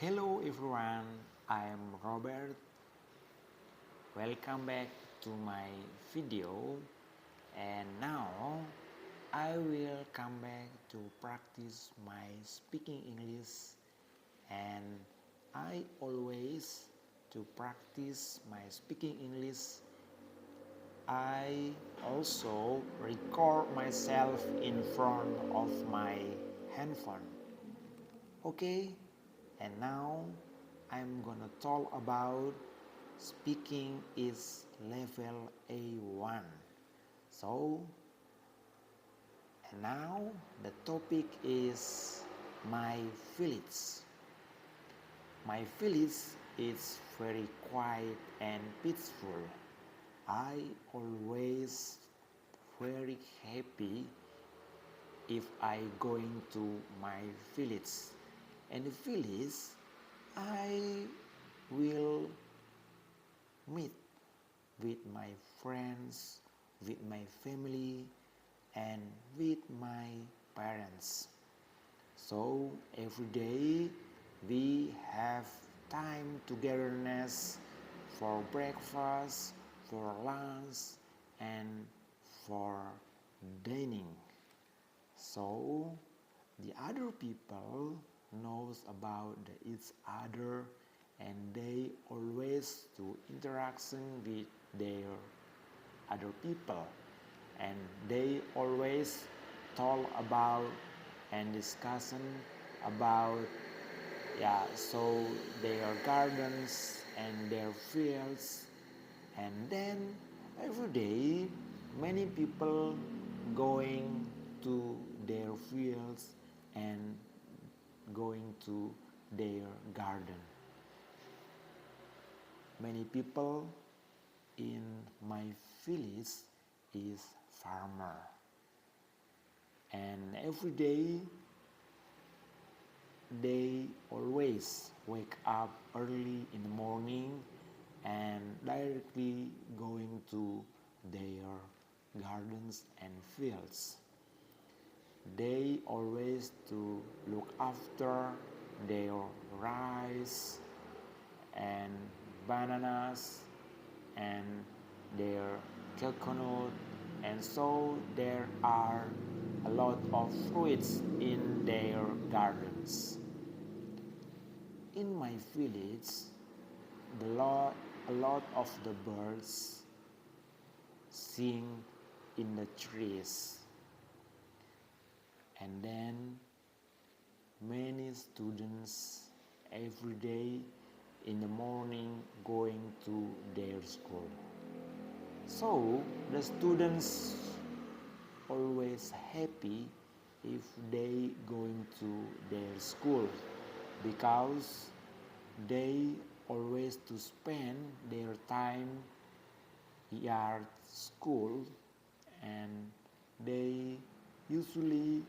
Hello everyone, I am Robert. Welcome back to my video, and now I will come back to practice my speaking English, and I always to practice my speaking English. I also record myself in front of my handphone. Okay, and now I'm gonna talk about speaking is level A1. So, and now the topic is my village. My village is very quiet and peaceful. I always very happy if I going to my village. And the village I will meet with my friends, with my family, and with my parents. So every day we have time togetherness for breakfast, for lunch, and for dining. So the other people knows about each other, and they always do interaction with their other people, and they always talk about and discussion about so their gardens and their fields. And then every day many people going to their fields and going to their garden. Many people in my village is farmer, and every day they always wake up early in the morning and directly going to their gardens and fields. They always to look after their rice and bananas and their coconut, and so there are a lot of fruits in their gardens. In my village, a lot of the birds sing in the trees, and then many students every day in the morning going to their school. So the students always happy if they going to their school, because they always to spend their time at school, and they usually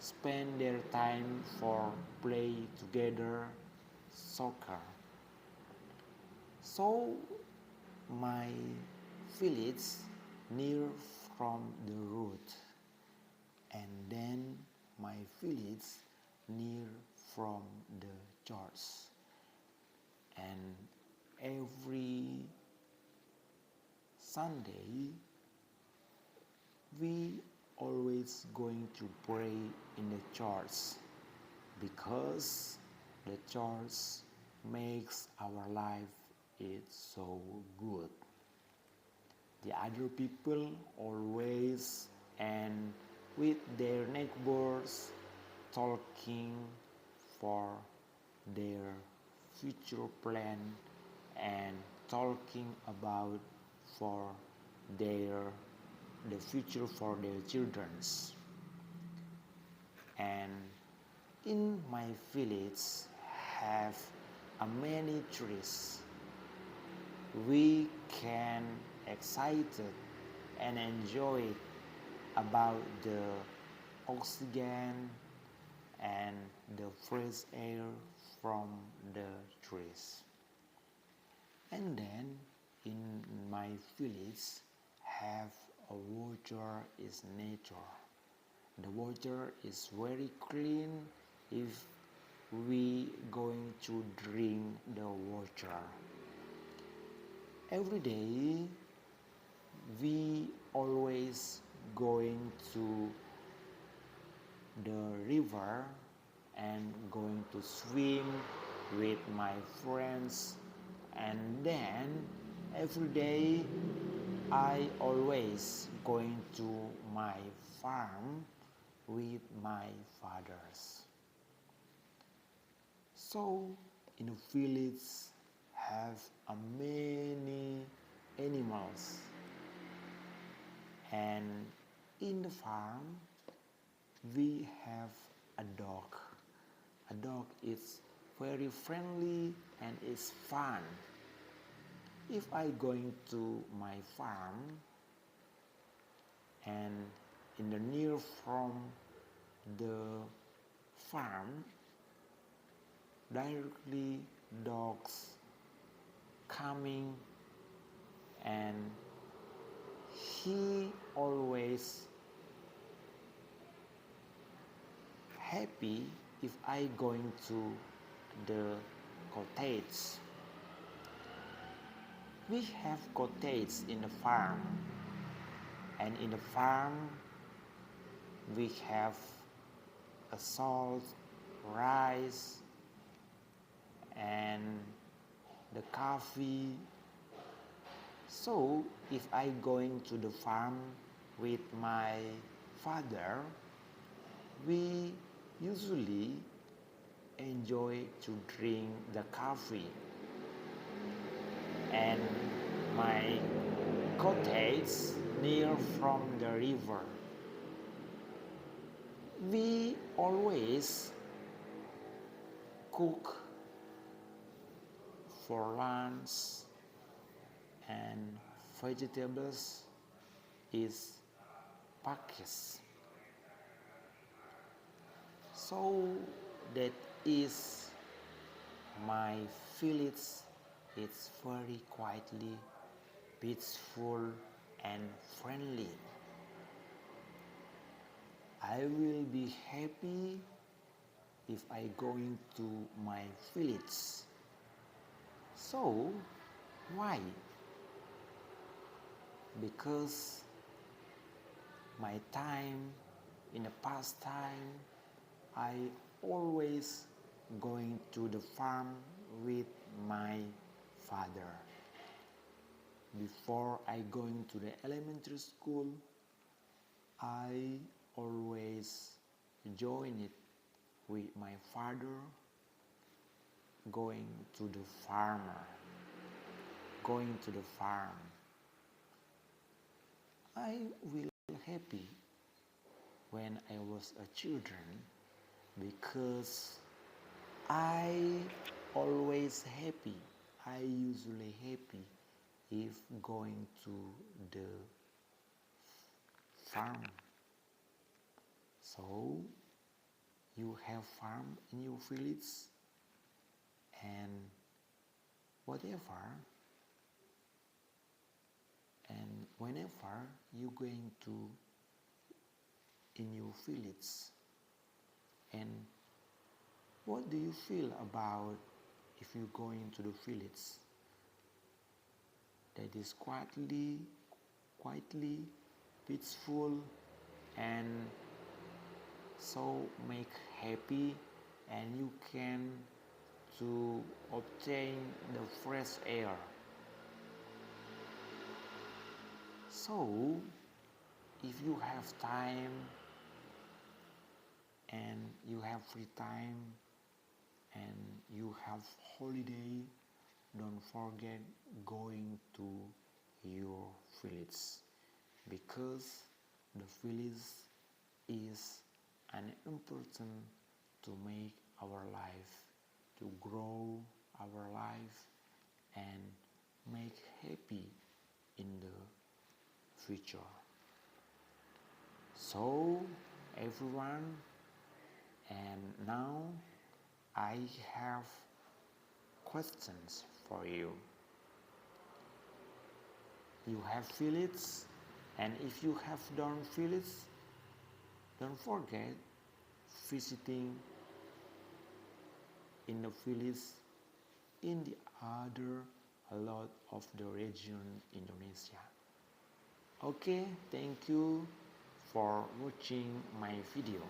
spend their time for play together soccer. So my village near from the road, and then my village near from the church, and every Sunday we always going to pray in the church, because the church makes our life is so good. The other people always and with their neighbors talking for their future plan, and talking about for their the future for their childrens. And in my village have a many trees. We can excited and enjoy about the oxygen and the fresh air from the trees. And then in my village have a water is nature. The water is very clean if we going to drink the water. Every day we always going to the river and going to swim with my friends, and then every day I always going to my farm with my fathers. So in the village have a many animals, and in the farm we have a dog. A dog is very friendly and is fun. If I going to my farm and in the near from the farm directly dogs coming, and he always happy if I going to the cottage. We have cottage in the farm, and in the farm we have a salt, rice, and the coffee. So if I going to the farm with my father, we usually enjoy to drink the coffee, and my cottage near from the river. We always cook for lunch, and vegetables is packaged. So that is my village. It's very quietly, peaceful and friendly. I will be happy if I going to my village. So why? Because my time in the past time I always going to the farm with my father. Before I going to the elementary school, I always join it with my father, going to the farmer, going to the farm. I will happy when I was a children, because I always happy. I usually happy if going to the farm. So you have farm in your village, and whatever, and whenever you going to in your village, and what do you feel about if you going to the village that is quietly peaceful, and so make happy, and you can to obtain the fresh air. So if you have time and you have free time and you have holiday, don't forget going to your village, because the village is an important to make our life, to grow our life and make happy in the future. So everyone, and now I have questions for you. You have village, and if you have done village, don't forget visiting in the village in the other a lot of the region Indonesia. Okay, thank you for watching my video.